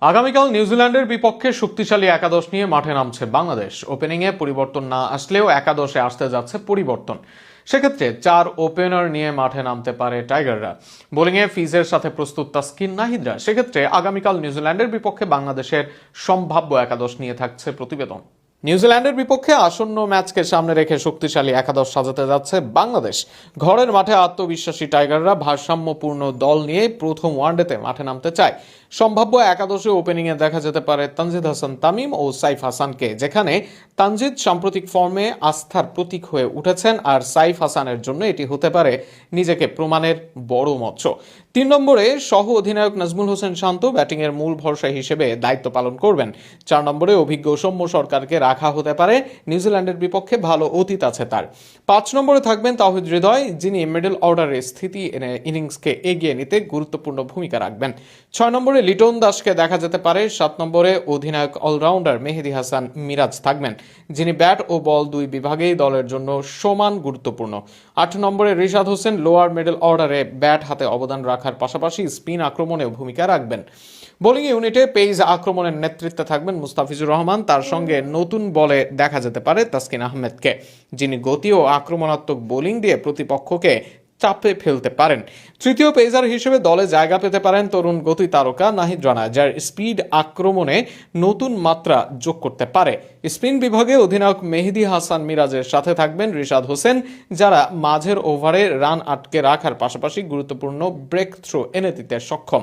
আগামীকাল নিউজিল্যান্ডের বিপক্ষে শক্তিশালী একাদশ নিয়ে মাঠে নামছে বাংলাদেশ। ওপেনিংয়ে পরিবর্তন না আসলেও একাদশে আসতে যাচ্ছে পরিবর্তন। সেক্ষেত্রে 4 ওপেনার নিয়ে মাঠে নামতে পারে টাইগাররা। বোলিংয়ে ফিজের সাথে প্রস্তুত তাসকিন নাহিদরা। সেক্ষেত্রে আগামীকাল নিউজিল্যান্ডের বিপক্ষে বাংলাদেশের সম্ভাব্য একাদশ নিয়ে থাকছে প্রতিবেদন। নিউজিল্যান্ডের বিপক্ষে আসন্ন ম্যাচকে সামনে রেখে শক্তিশালী একাদশ সাজাতে যাচ্ছে বাংলাদেশ। ঘরের মাঠে আত্মবিশ্বাসী টাইগাররা ভারসাম্যপূর্ণ দল নিয়ে প্রথম ওয়ানডেতে মাঠে নামতে চায়। সম্ভাব্য একাদশে ওপেনিংয়ে দেখা যেতে পারে তানজিদ হাসান তামিম ও সাইফ হাসানকে, যেখানে তানজিদ সাম্প্রতিক ফর্মে আস্থার প্রতীক হয়ে উঠেছেন, আর সাইফ হাসানের জন্য এটি হতে পারে নিজেকে প্রমাণের বড় মঞ্চ। 3 নম্বরে সহ অধিনায়ক নাজমুল হোসেন শান্ত ব্যাটিংয়ের মূল ভরসা হিসেবে দায়িত্ব পালন করবেন। 4 নম্বরে অভিজ্ঞ সৌম্য সরকারকে রাখা হতে পারে, নিউজিল্যান্ডের বিপক্ষে ভালো অতীত আছে তার। 5 নম্বরে থাকবেন তাওহিদ হৃদয়, যিনি মিডল অর্ডারে স্থিতি এনে ইনিংসকে এগিয়ে নিতে গুরুত্বপূর্ণ ভূমিকা রাখবেন। 6 নম্বরে লিটন দাসকে দেখা যেতে পারে। 7 নম্বরে অধিনায়ক অলরাউন্ডার মেহেদী হাসান মিরাজ থাকবেন, যিনি ব্যাট ও বল দুই বিভাগেই দলের জন্য সমান গুরুত্বপূর্ণ। 8 নম্বরে রিশাদ হোসেন লোয়ার মিডল অর্ডারে ব্যাট হাতে অবদান রাখার পাশাপাশি স্পিন আক্রমণেও ভূমিকা রাখবেন। বোলিং ইউনিটে পেস আক্রমণের নেতৃত্বে থাকবেন মুস্তাফিজুর রহমান। তার সঙ্গে নতুন বলে দেখা যেতে পারে তাসকিন আহমেদকে, যিনি গতি ও আক্রমণাত্মক বোলিং দিয়ে প্রতিপক্ষকে চাপে ফেলতে পারেন। তৃতীয় পেসার হিসেবে দলে জায়গা পেতে পারেন তরুণ গতি তারকা নাহিদ রানা, যার স্পিড আক্রমণে নতুন মাত্রা যোগ করতে পারে। স্পিন বিভাগে অধিনায়ক মেহেদী হাসান মিরাজের সাথে থাকবেন রিশাদ হোসেন, যারা মাঝের ওভারে রান আটকে রাখার পাশাপাশি গুরুত্বপূর্ণ ব্রেক থ্রো এনে দিতে সক্ষম।